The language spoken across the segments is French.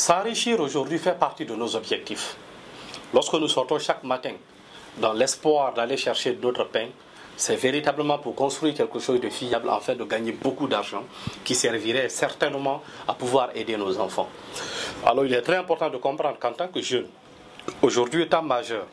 S'enrichir aujourd'hui fait partie de nos objectifs. Lorsque nous sortons chaque matin dans l'espoir d'aller chercher notre pain, c'est véritablement pour construire quelque chose de fiable afin de gagner beaucoup d'argent qui servirait certainement à pouvoir aider nos enfants. Alors il est très important de comprendre qu'en tant que jeune, aujourd'hui étant majeur,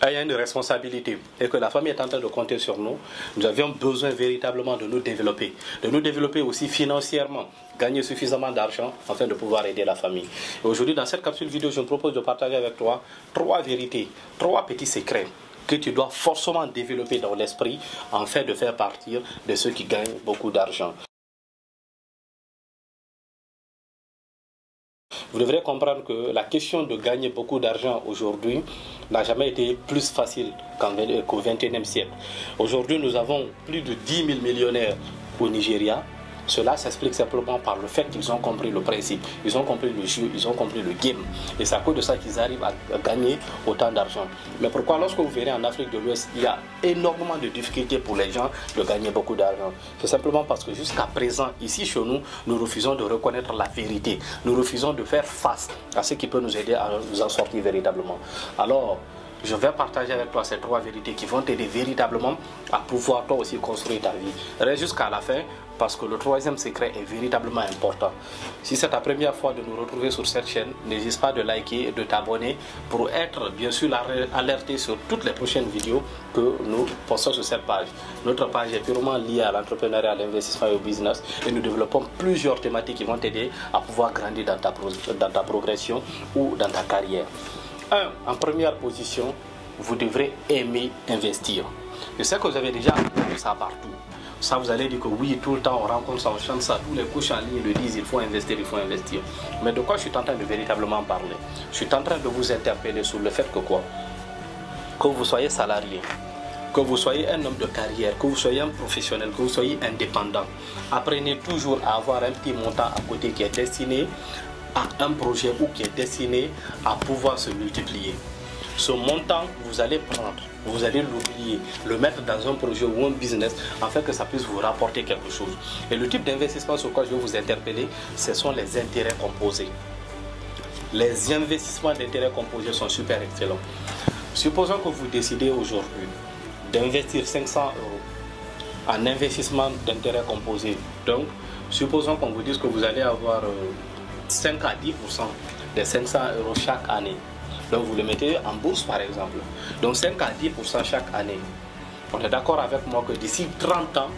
ayant une responsabilité et que la famille est en train de compter sur nous, nous avions besoin véritablement de nous développer aussi financièrement, gagner suffisamment d'argent afin de pouvoir aider la famille. Et aujourd'hui, dans cette capsule vidéo, je me propose de partager avec toi 3 vérités, 3 petits secrets que tu dois forcément développer dans l'esprit afin de faire partir de ceux qui gagnent beaucoup d'argent. Vous devrez comprendre que la question de gagner beaucoup d'argent aujourd'hui n'a jamais été plus facile qu'au XXIe siècle. Aujourd'hui, nous avons plus de 10 000 millionnaires au Nigeria. Cela s'explique simplement par le fait qu'ils ont compris le principe, ils ont compris le jeu, ils ont compris le game. Et c'est à cause de ça qu'ils arrivent à gagner autant d'argent. Mais pourquoi lorsque vous verrez en Afrique de l'Ouest, il y a énormément de difficultés pour les gens de gagner beaucoup d'argent? C'est simplement parce que jusqu'à présent, ici chez nous, nous refusons de reconnaître la vérité. Nous refusons de faire face à ce qui peut nous aider à nous en sortir véritablement. Alors, je vais partager avec toi ces 3 vérités qui vont t'aider véritablement à pouvoir toi aussi construire ta vie. Reste jusqu'à la fin parce que le 3e secret est véritablement important. Si c'est ta première fois de nous retrouver sur cette chaîne, n'hésite pas de liker et de t'abonner pour être bien sûr alerté sur toutes les prochaines vidéos que nous postons sur cette page. Notre page est purement liée à l'entrepreneuriat, à l'investissement et au business et nous développons plusieurs thématiques qui vont t'aider à pouvoir grandir dans ta progression ou dans ta carrière. En première position, vous devrez aimer investir. Je sais que vous avez déjà entendu ça partout. Ça, vous allez dire que oui, tout le temps, on rencontre ça, on chante ça, tous les couches en ligne le disent, il faut investir, il faut investir. Mais de quoi je suis en train de véritablement parler? Je suis en train de vous interpeller sur le fait que quoi? Que vous soyez salarié, que vous soyez un homme de carrière, que vous soyez un professionnel, que vous soyez indépendant, apprenez toujours à avoir un petit montant à côté qui est destiné à un projet ou qui est destiné à pouvoir se multiplier. Ce montant, vous allez prendre, vous allez l'oublier, le mettre dans un projet ou un business afin que ça puisse vous rapporter quelque chose. Et le type d'investissement sur quoi je vais vous interpeller, ce sont les intérêts composés. Les investissements d'intérêts composés sont super excellents. Supposons que vous décidez aujourd'hui d'investir 500 € en investissement d'intérêts composés. Donc, supposons qu'on vous dise que vous allez avoir 5 à 10% des 500 € chaque année. Donc vous le mettez en bourse par exemple. Donc 5 à 10% chaque année. On est d'accord avec moi que d'ici 30 ans,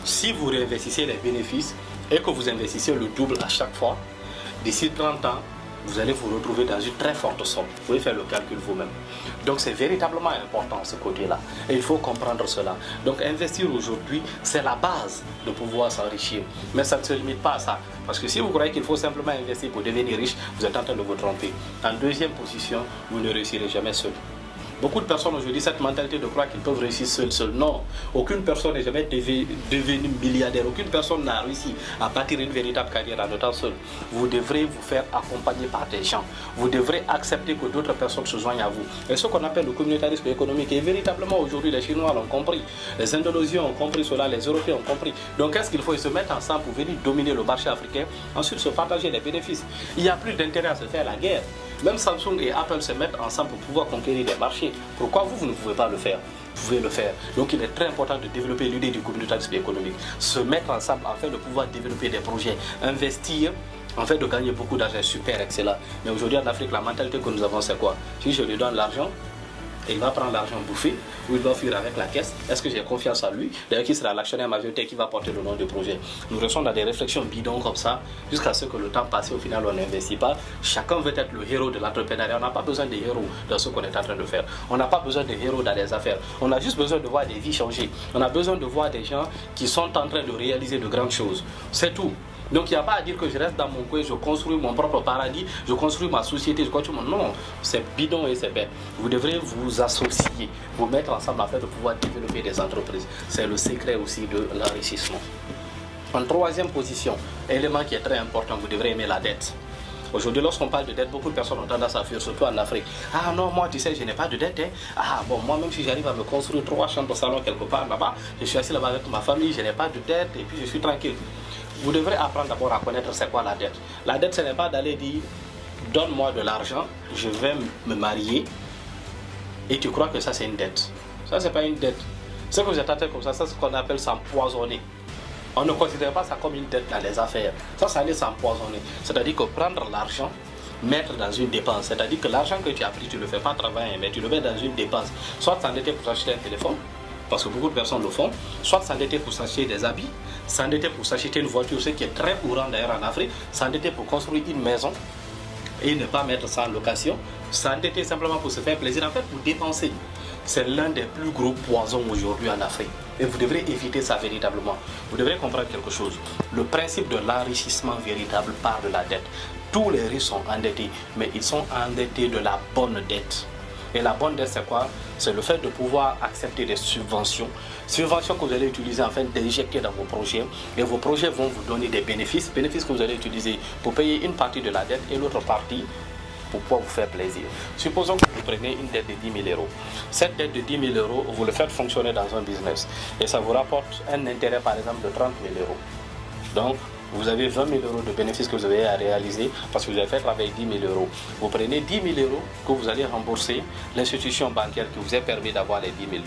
si vous réinvestissez les bénéfices et que vous investissez le double à chaque fois, d'ici 30 ans, vous allez vous retrouver dans une très forte somme. Vous pouvez faire le calcul vous-même. Donc c'est véritablement important ce côté-là. Et il faut comprendre cela. Donc investir aujourd'hui, c'est la base de pouvoir s'enrichir. Mais ça ne se limite pas à ça. Parce que si vous croyez qu'il faut simplement investir pour devenir riche, vous êtes en train de vous tromper. En 2e position, vous ne réussirez jamais seul. Beaucoup de personnes aujourd'hui, cette mentalité de croire qu'ils peuvent réussir seuls. Non, aucune personne n'est jamais devenue milliardaire. Aucune personne n'a réussi à bâtir une véritable carrière en étant seul. Vous devrez vous faire accompagner par des gens. Vous devrez accepter que d'autres personnes se joignent à vous. Et ce qu'on appelle le communautarisme économique, et véritablement aujourd'hui les Chinois l'ont compris. Les Indonésiens ont compris cela, les Européens ont compris. Donc qu'est-ce qu'il faut? Ils se mettre ensemble pour venir dominer le marché africain, ensuite se partager les bénéfices. Il n'y a plus d'intérêt à se faire la guerre. Même Samsung et Apple se mettent ensemble pour pouvoir conquérir des marchés. Pourquoi vous ne pouvez pas le faire? Vous pouvez le faire. Donc il est très important de développer l'idée du communautarisme économique. Se mettre ensemble afin de pouvoir développer des projets, investir, en fait de gagner beaucoup d'argent, super excellent. Mais aujourd'hui en Afrique, la mentalité que nous avons, c'est quoi? Si je lui donne l'argent, il va prendre l'argent bouffé ou il va fuir avec la caisse. Est-ce que j'ai confiance en lui? D'ailleurs, qui sera l'actionnaire majoritaire qui va porter le nom du projet? Nous restons dans des réflexions bidons comme ça jusqu'à ce que le temps passe, au final on n'investit pas. Chacun veut être le héros de l'entrepreneuriat. On n'a pas besoin des héros dans ce qu'on est en train de faire. On n'a pas besoin des héros dans les affaires. On a juste besoin de voir des vies changer. On a besoin de voir des gens qui sont en train de réaliser de grandes choses. C'est tout. Donc il n'y a pas à dire que je reste dans mon coin, je construis mon propre paradis, je construis ma société, je continue. Non, c'est bidon et c'est bête. Vous devrez vous associer, vous mettre ensemble afin de pouvoir développer des entreprises. C'est le secret aussi de l'enrichissement. En 3e position, élément qui est très important, vous devrez aimer la dette. Aujourd'hui, lorsqu'on parle de dette, beaucoup de personnes ont tendance à fuir, surtout en Afrique. Ah non, moi, tu sais, je n'ai pas de dette. Hein. Ah bon, moi, même si j'arrive à me construire 3 chambres de salon quelque part là-bas, je suis assis là-bas avec ma famille, je n'ai pas de dette et puis je suis tranquille. Vous devrez apprendre d'abord à connaître c'est quoi la dette. La dette, ce n'est pas d'aller dire donne-moi de l'argent, je vais me marier, et tu crois que ça c'est une dette. Ça c'est pas une dette. Ce que vous êtes traité comme ça, c'est ce qu'on appelle s'empoisonner. On ne considère pas ça comme une dette dans les affaires. Ça allait s'empoisonner. C'est-à-dire que prendre l'argent, mettre dans une dépense. C'est-à-dire que l'argent que tu as pris, tu ne le fais pas travailler, mais tu le mets dans une dépense. Soit s'endetter pour acheter un téléphone, parce que beaucoup de personnes le font, soit s'endetter pour s'acheter des habits, s'endetter pour s'acheter une voiture, ce qui est très courant d'ailleurs en Afrique, s'endetter pour construire une maison et ne pas mettre ça en location, s'endetter simplement pour se faire plaisir, en fait pour dépenser. C'est l'un des plus gros poisons aujourd'hui en Afrique. Et vous devrez éviter ça véritablement. Vous devrez comprendre quelque chose. Le principe de l'enrichissement véritable part de la dette. Tous les riches sont endettés, mais ils sont endettés de la bonne dette. Et la bonne dette, c'est quoi? C'est le fait de pouvoir accepter des subventions. Subventions que vous allez utiliser afin d'injecter dans vos projets. Et vos projets vont vous donner des bénéfices. Bénéfices que vous allez utiliser pour payer une partie de la dette et l'autre partie pour pouvoir vous faire plaisir. Supposons que vous prenez une dette de 10 000 euros. Cette dette de 10 000 euros, vous le faites fonctionner dans un business. Et ça vous rapporte un intérêt, par exemple, de 30 000 euros. Donc, vous avez 20 000 euros de bénéfices que vous avez à réaliser parce que vous avez fait travailler 10 000 euros. Vous prenez 10 000 euros que vous allez rembourser l'institution bancaire qui vous a permis d'avoir les 10 000.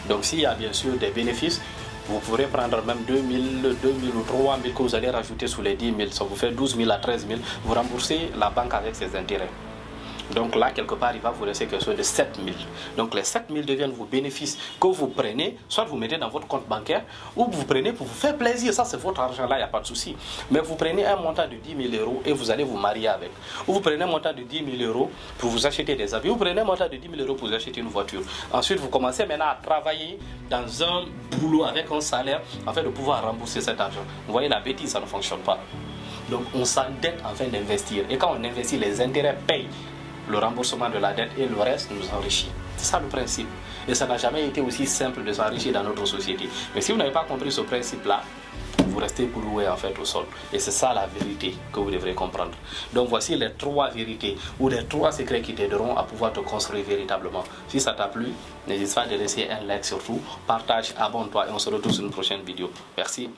Donc, s'il y a bien sûr des bénéfices, vous pourrez prendre même 2 000 ou 3 000 que vous allez rajouter sur les 10 000. Ça vous fait 12 000 à 13 000. Vous remboursez la banque avec ses intérêts. Donc là, quelque part, il va vous laisser quelque chose de 7 000. Donc les 7 000 deviennent vos bénéfices que vous prenez, soit vous mettez dans votre compte bancaire, ou vous prenez pour vous faire plaisir. Ça, c'est votre argent là, il n'y a pas de souci. Mais vous prenez un montant de 10 000 euros et vous allez vous marier avec. Ou vous prenez un montant de 10 000 euros pour vous acheter des habits. Ou vous prenez un montant de 10 000 euros pour vous acheter une voiture. Ensuite, vous commencez maintenant à travailler dans un boulot avec un salaire afin de pouvoir rembourser cet argent. Vous voyez, la bêtise, ça ne fonctionne pas. Donc on s'endette afin d'investir. Et quand on investit, les intérêts payent le remboursement de la dette et le reste nous enrichit. C'est ça le principe. Et ça n'a jamais été aussi simple de s'enrichir dans notre société. Mais si vous n'avez pas compris ce principe-là, vous restez cloué en fait au sol. Et c'est ça la vérité que vous devrez comprendre. Donc voici les 3 vérités ou les 3 secrets qui t'aideront à pouvoir te construire véritablement. Si ça t'a plu, n'hésite pas à laisser un like surtout, partage, abonne-toi et on se retrouve sur une prochaine vidéo. Merci.